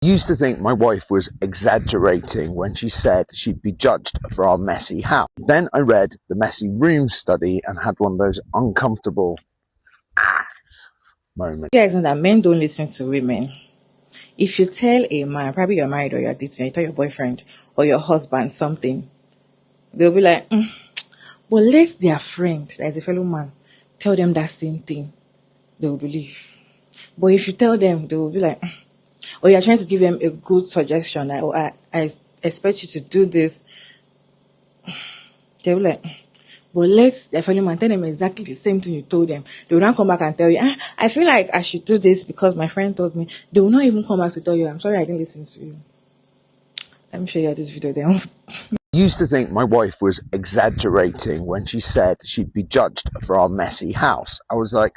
Used to think my wife was exaggerating when she said she'd be judged for our messy house. Then I read the messy room study and had one of those uncomfortable moments. You guys know that men don't listen to women. If you tell a man, probably you're married or you're dating, you tell your boyfriend or your husband something, they'll be like, but let their friend, that is a fellow man, tell them that same thing. They will believe. But if you tell them, they will be like, or you're trying to give them a good suggestion, like, oh, I expect you to do this. They'll be like, but let their fellow man tell them exactly the same thing you told them. They will not come back and tell you, I feel like I should do this because my friend told me. They will not even come back to tell you, I'm sorry I didn't listen to you. Let me show you this video then. Used to think my wife was exaggerating when she said she'd be judged for our messy house. I was like,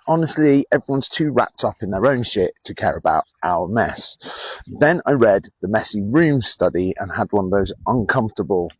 honestly, everyone's too wrapped up in their own shit to care about our mess. Then I read the messy room study and had one of those uncomfortable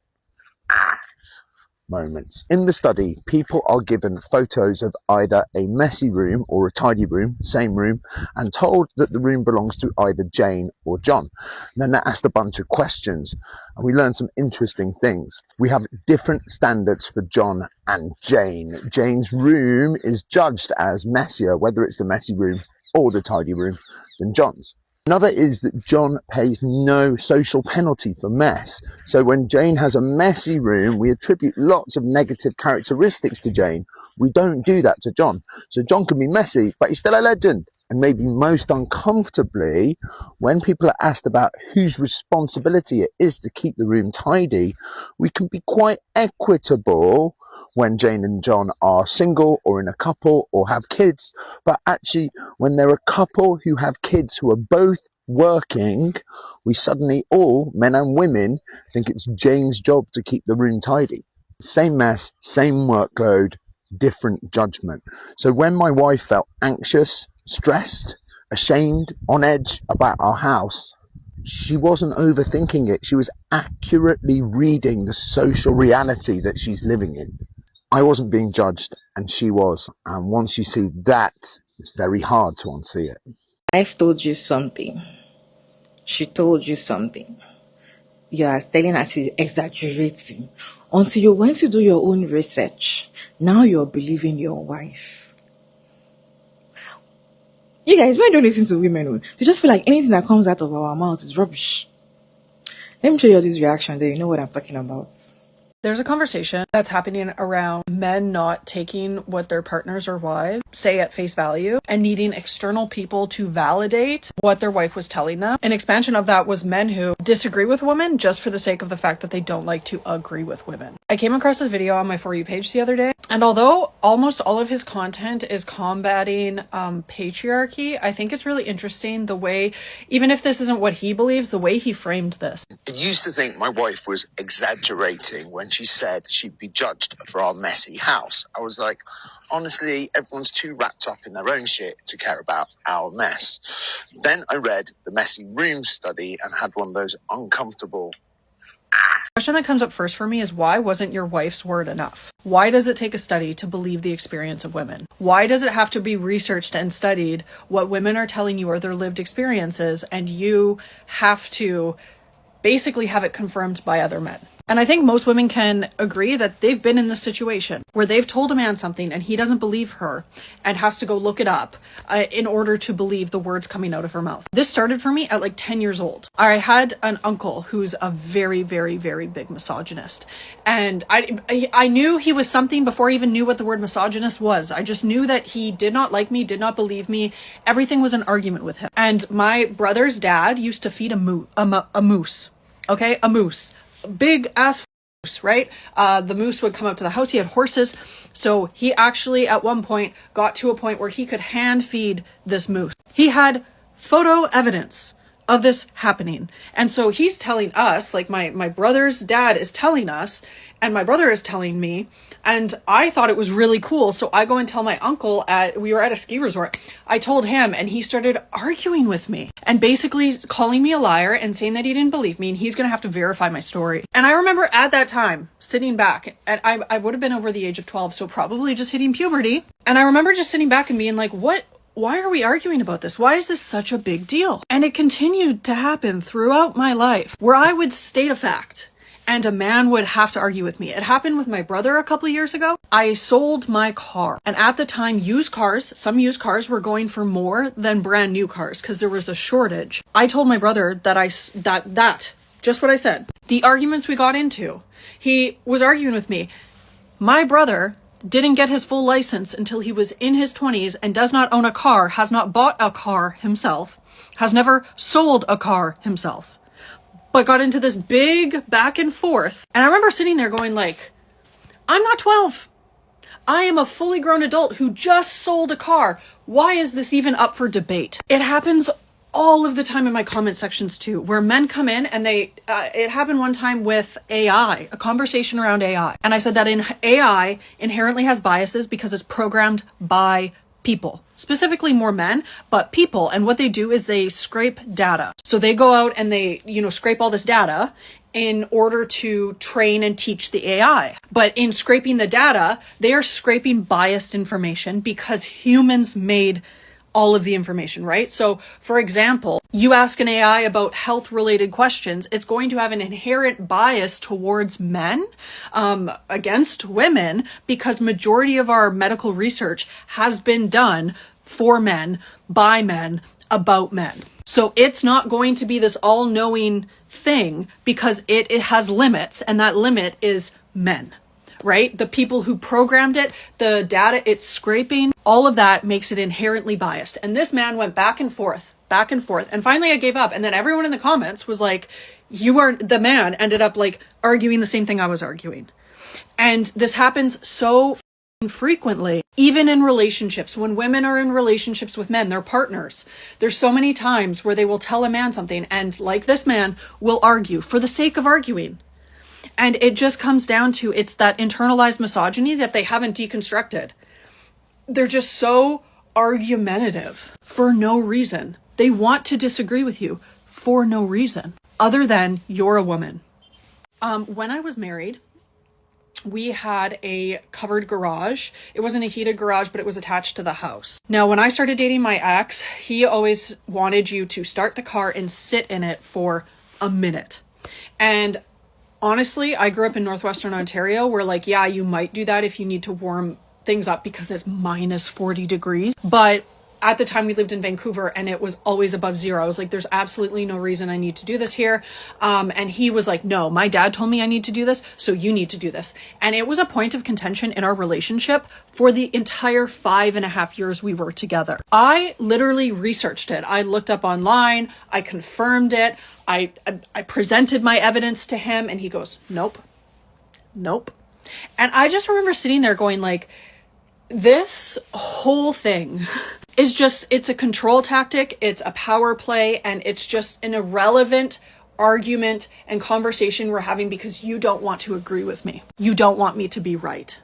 moments. In the study, people are given photos of either a messy room or a tidy room, same room, and told that the room belongs to either Jane or John. And then they're asked a bunch of questions, and we learn some interesting things. We have different standards for John and Jane. Jane's room is judged as messier, whether it's the messy room or the tidy room, than John's. Another is that John pays no social penalty for mess. So when Jane has a messy room, we attribute lots of negative characteristics to Jane. We don't do that to John. So John can be messy, but he's still a legend. And maybe most uncomfortably, when people are asked about whose responsibility it is to keep the room tidy, we can be quite equitable when Jane and John are single or in a couple or have kids. But actually, when they're a couple who have kids who are both working, we suddenly all, men and women, think it's Jane's job to keep the room tidy. Same mess, same workload, different judgment. So when my wife felt anxious, stressed, ashamed, on edge about our house, she wasn't overthinking it. She was accurately reading the social reality that she's living in. I wasn't being judged and she was. And once you see that, it's very hard to unsee it. I've told you something. She told you something. You are telling us she's exaggerating. Until you went to do your own research, now you're believing your wife. You guys, men don't listen to women. They just feel like anything that comes out of our mouth is rubbish. Let me show you this reaction, then you know what I'm talking about. There's a conversation that's happening around men not taking what their partners or wives say at face value and needing external people to validate what their wife was telling them. An expansion of that was men who disagree with women just for the sake of the fact that they don't like to agree with women. I came across this video on my For You page the other day, and although almost all of his content is combating patriarchy, I think it's really interesting the way, even if this isn't what he believes, the way he framed this. I used to think my wife was exaggerating when she said she'd be judged for our messy house. I was like, honestly, everyone's too wrapped up in their own shit to care about our mess. Then I read the messy room study and had one of those uncomfortable The question that comes up first for me is, why wasn't your wife's word enough? Why does it take a study to believe the experience of women? Why does it have to be researched and studied what women are telling you are their lived experiences, and you have to basically have it confirmed by other men? And I think most women can agree that they've been in this situation where they've told a man something and he doesn't believe her and has to go look it up in order to believe the words coming out of her mouth. This started for me at like 10 years old. I had an uncle who's a very, very, very big misogynist. And I knew he was something before I even knew what the word misogynist was. I just knew that he did not like me, did not believe me. Everything was an argument with him. And my brother's dad used to feed a moose. Okay, a moose. Big ass moose, right? The moose would come up to the house. He had horses. So he actually at one point got to a point where he could hand feed this moose. He had photo evidence of this happening. And so he's telling us, like my brother's dad is telling us, and my brother is telling me, and I thought it was really cool. So I go and tell my uncle we were at a ski resort. I told him, and he started arguing with me and basically calling me a liar and saying that he didn't believe me and he's going to have to verify my story. And I remember at that time sitting back, and I would have been over the age of 12, so probably just hitting puberty. And I remember just sitting back and being like, what why are we arguing about this? Why is this such a big deal? And it continued to happen throughout my life where I would state a fact and a man would have to argue with me. It happened with my brother a couple of years ago. I sold my car, and at the time, some used cars were going for more than brand new cars because there was a shortage. I told my brother that just what I said. The arguments we got into, he was arguing with me. My brother didn't get his full license until he was in his 20s and does not own a car, has not bought a car himself, has never sold a car himself, but got into this big back and forth. And I remember sitting there going like, I'm not 12. I am a fully grown adult who just sold a car. Why is this even up for debate? It happens all of the time in my comment sections too, where men come in and it happened one time with AI, a conversation around AI. And I said that AI inherently has biases because it's programmed by people, specifically more men, but people. And what they do is they scrape data. So they go out and they, scrape all this data in order to train and teach the AI. But in scraping the data, they are scraping biased information because humans made all of the information, right? So for example, you ask an AI about health related questions, it's going to have an inherent bias towards men, against women, because majority of our medical research has been done for men, by men, about men. So it's not going to be this all-knowing thing because it has limits, and that limit is men. Right? The people who programmed it, the data it's scraping, all of that makes it inherently biased. And this man went back and forth. And finally I gave up. And then everyone in the comments was like, the man ended up like arguing the same thing I was arguing. And this happens so frequently, even in relationships. When women are in relationships with men, their partners, there's so many times where they will tell a man something and like this man will argue for the sake of arguing. And it just comes down to, it's that internalized misogyny that they haven't deconstructed. They're just so argumentative for no reason. They want to disagree with you for no reason other than you're a woman. When I was married, we had a covered garage. It wasn't a heated garage, but it was attached to the house. Now, when I started dating my ex, he always wanted you to start the car and sit in it for a minute. And honestly, I grew up in Northwestern Ontario where like, yeah, you might do that if you need to warm things up because it's minus 40 degrees. But at the time we lived in Vancouver and it was always above zero. I was like, there's absolutely no reason I need to do this here. And he was like, no, my dad told me I need to do this, so you need to do this. And it was a point of contention in our relationship for the entire 5.5 years we were together. I literally researched it. I looked up online, I confirmed it. I presented my evidence to him and he goes, nope. And I just remember sitting there going like, this whole thing is just, it's a control tactic, it's a power play, and it's just an irrelevant argument and conversation we're having because you don't want to agree with me. You don't want me to be right.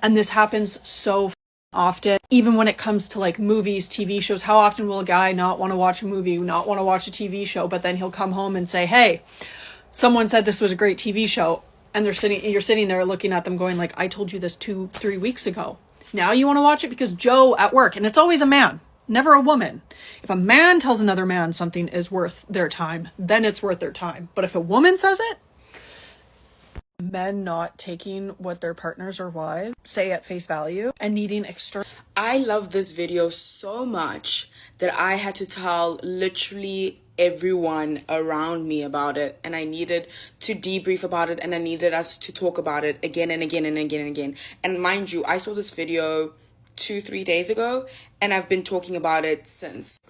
And this happens so often, even when it comes to like movies, TV shows. How often will a guy not want to watch a movie, not want to watch a TV show, but then he'll come home and say, hey, someone said this was a great TV show. And you're sitting there looking at them going like, I told you this 2-3 weeks ago. Now you want to watch it because Joe at work, and it's always a man, never a woman. If a man tells another man something is worth their time, then it's worth their time. But if a woman says it, men not taking what their partners or wives say at face value and needing external. I love this video so much that I had to tell literally everyone around me about it, and I needed to debrief about it, and I needed us to talk about it again and again and again and again. And mind you, I saw this video 2-3 days ago and I've been talking about it since.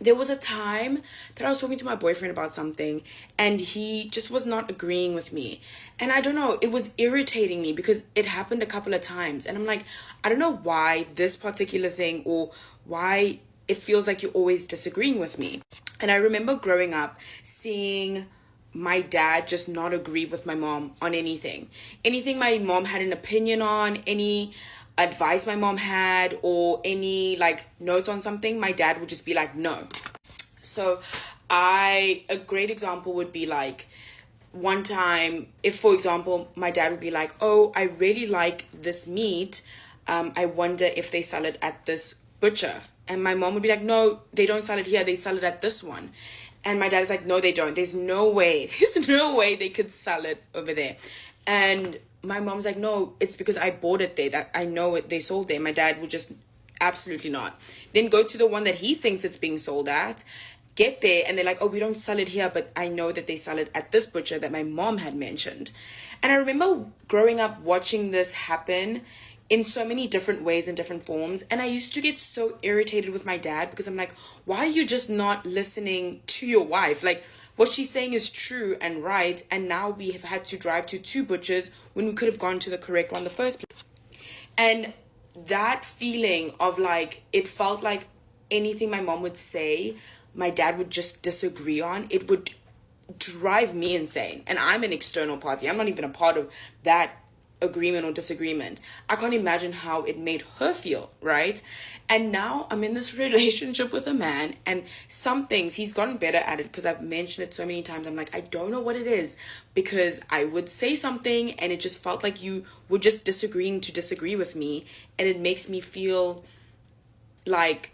There was a time that I was talking to my boyfriend about something and he just was not agreeing with me. And I don't know, it was irritating me because it happened a couple of times. And I'm like, I don't know why this particular thing or why it feels like you're always disagreeing with me. And I remember growing up seeing my dad just not agree with my mom on anything. Anything my mom had an opinion on, any advice my mom had, or any like notes on something, my dad would just be like, no. So a great example would be like one time, if for example, my dad would be like, oh, I really like this meat. I wonder if they sell it at this butcher. And my mom would be like, no, they don't sell it here, they sell it at this one. And my dad is like, no, they don't. There's no way they could sell it over there. And my mom's like, no, it's because I bought it there, that I know it, they sold there. My dad would just, absolutely not. Then go to the one that he thinks it's being sold at, get there, and they're like, oh, we don't sell it here, but I know that they sell it at this butcher that my mom had mentioned. And I remember growing up watching this happen in so many different ways and different forms. And I used to get so irritated with my dad because I'm like, why are you just not listening to your wife? Like, what she's saying is true and right. And now we have had to drive to 2 butchers when we could have gone to the correct one in the first place. And that feeling of like, it felt like anything my mom would say, my dad would just disagree on. It would drive me insane. And I'm an external party. I'm not even a part of that agreement or disagreement. I can't imagine how it made her feel, right? And now I'm in this relationship with a man, and some things he's gotten better at it because I've mentioned it so many times. I'm like, I don't know what it is, because I would say something and it just felt like you were just disagreeing to disagree with me, and it makes me feel like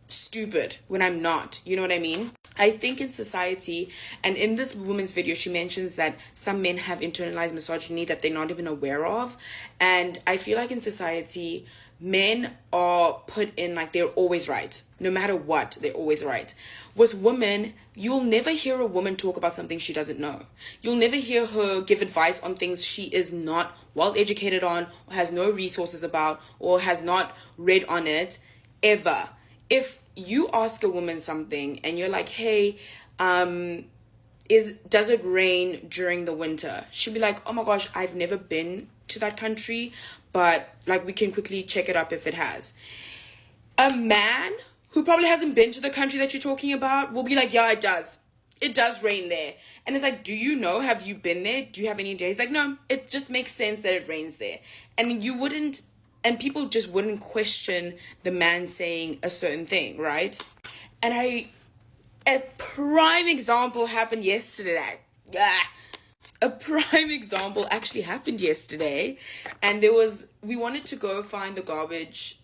stupid when I'm not. You know what I mean? I think in society, and in this woman's video, she mentions that some men have internalized misogyny that they're not even aware of. And I feel like in society, men are put in like they're always right. No matter what, they're always right. With women, you'll never hear a woman talk about something she doesn't know. You'll never hear her give advice on things she is not well educated on, or has no resources about, or has not read on it, ever. If you ask a woman something and you're like, hey, does it rain during the winter? She'll be like, oh my gosh, I've never been to that country, but like we can quickly check it up if it has. A man who probably hasn't been to the country that you're talking about will be like, yeah, it does. It does rain there. And it's like, do you know? Have you been there? Do you have any days? Like, no, it just makes sense that it rains there. And you wouldn't, and people just wouldn't question the man saying a certain thing, right? And a prime example happened yesterday. A prime example actually happened yesterday. And we wanted to go find the garbage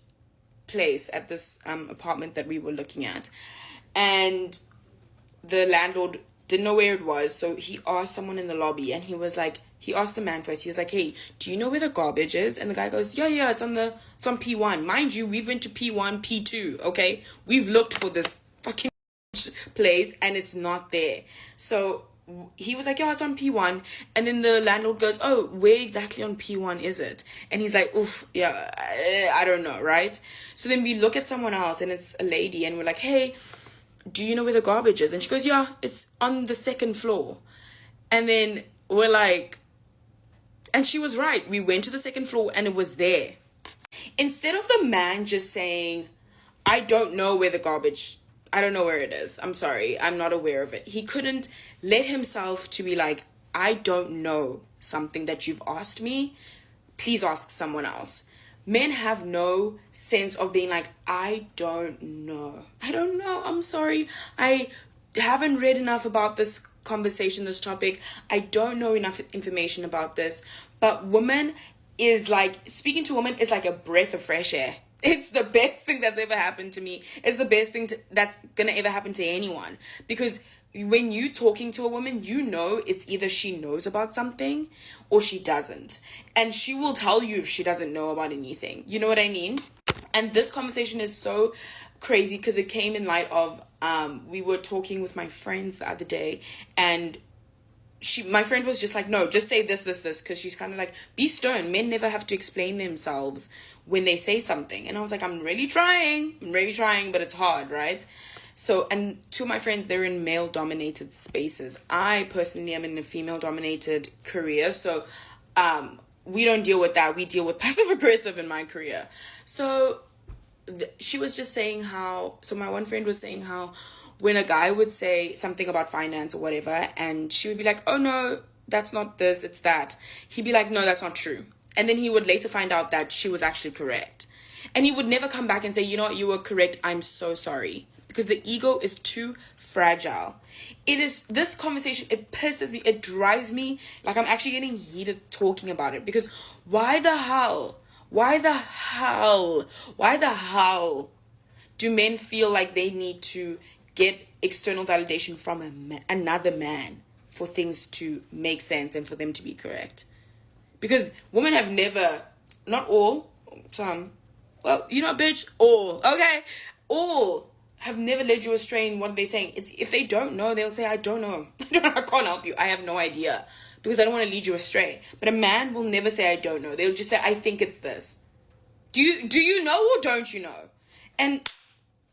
place at this apartment that we were looking at. And the landlord didn't know where it was, so he asked someone in the lobby, and he asked the man first. He was like, hey, do you know where the garbage is? And the guy goes, yeah, it's on P1. Mind you, we've been to P1, P2, okay? We've looked for this fucking place, and it's not there. So he was like, yeah, it's on P1. And then the landlord goes, oh, where exactly on P1 is it? And he's like, oof, yeah, I don't know, right? So then we look at someone else, and it's a lady, and we're like, hey, do you know where the garbage is? And she goes, yeah, it's on the 2nd floor. And then we're like, and she was right. We went to the 2nd floor and it was there. Instead of the man just saying, I don't know where the garbage, I don't know where it is. I'm sorry, I'm not aware of it. He couldn't let himself to be like, I don't know something that you've asked me. Please ask someone else. Men have no sense of being like, I don't know. I'm sorry. I haven't read enough about this conversation, this topic. I don't know enough information about this. But speaking to women is like a breath of fresh air. It's the best thing that's ever happened to me. It's the best thing that's gonna ever happen to anyone. Because when you talking to a woman, you know it's either she knows about something or she doesn't. And she will tell you if she doesn't know about anything. You know what I mean? And this conversation is so crazy because it came in light of, we were talking with my friends the other day, and my friend was just like, no, just say this, because she's kind of like, be stern. Men never have to explain themselves when they say something. And I was like, I'm really trying, but it's hard, right? So, and two of my friends, they're in male-dominated spaces. I personally am in a female-dominated career, so we don't deal with that. We deal with passive-aggressive in my career. So she was just saying my one friend was saying how when a guy would say something about finance or whatever, and she would be like, oh no, that's not this, it's that. He'd be like, no, that's not true. And then he would later find out that she was actually correct. And he would never come back and say, you know what, you were correct, I'm so sorry. Because the ego is too fragile. This conversation, it pisses me, it drives me, like I'm actually getting heated talking about it. Because why the hell do men feel like they need to get external validation from another man for things to make sense and for them to be correct? Because women have never, not all, some, well, bitch, all, okay? All have never led you astray in what they're saying. It's if they don't know, they'll say, I don't know. I can't help you. I have no idea. Because I don't want to lead you astray. But a man will never say, I don't know. They'll just say, I think it's this. Do you know or don't you know? And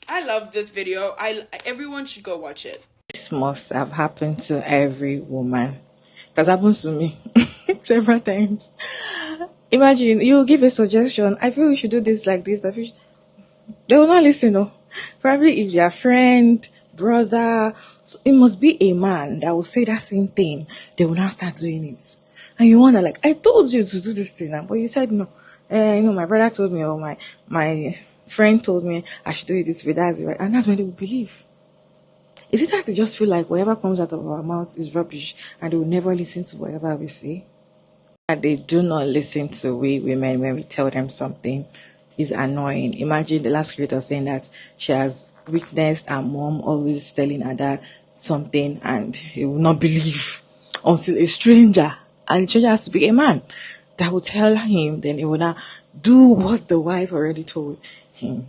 I love this video. Everyone should go watch it. This must have happened to every woman. That's happened to me several times. Imagine you give a suggestion. I feel we should do this like this. They will not listen. No, probably if their friend, brother, so it must be a man that will say that same thing. They will not start doing it, and you wonder, like, I told you to do this thing, but you said no. My brother told me, or my friend told me I should do it this way. That's right, and that's when they will believe. Is it that they just feel like whatever comes out of our mouths is rubbish and they will never listen to whatever we say? And they do not listen to we women when we tell them something is annoying. Imagine the last creator saying that she has witnessed her mom always telling her dad something and he will not believe until a stranger, and the stranger has to be a man, that will tell him, then he will not do what the wife already told him.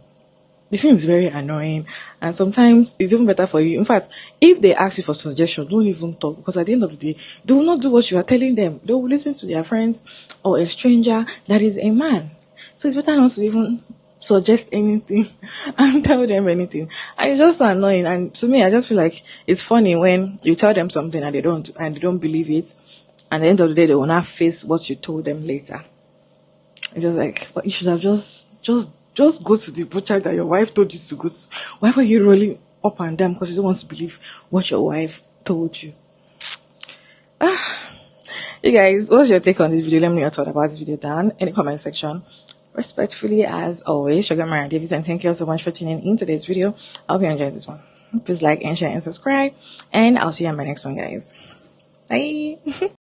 The thing is very annoying, and sometimes it's even better for you. In fact, if they ask you for suggestion, don't even talk, because at the end of the day, they will not do what you are telling them. They will listen to their friends or a stranger that is a man. So it's better not to even suggest anything and tell them anything. And it's just so annoying. And to me, I just feel like it's funny when you tell them something and they don't believe it. And at the end of the day, they will not face what you told them later. It's just like, but you should have just go to the butcher that your wife told you to go to. Why were you rolling up and down because you don't want to believe what your wife told you? You guys, what's your take on this video? Let me know your thoughts about this video down in the comment section. Respectfully, as always, Sugar Marian Davis, and thank you all so much for tuning in today's video. I hope you enjoyed this one. Please like and share and subscribe, and I'll see you on my next one, guys. Bye.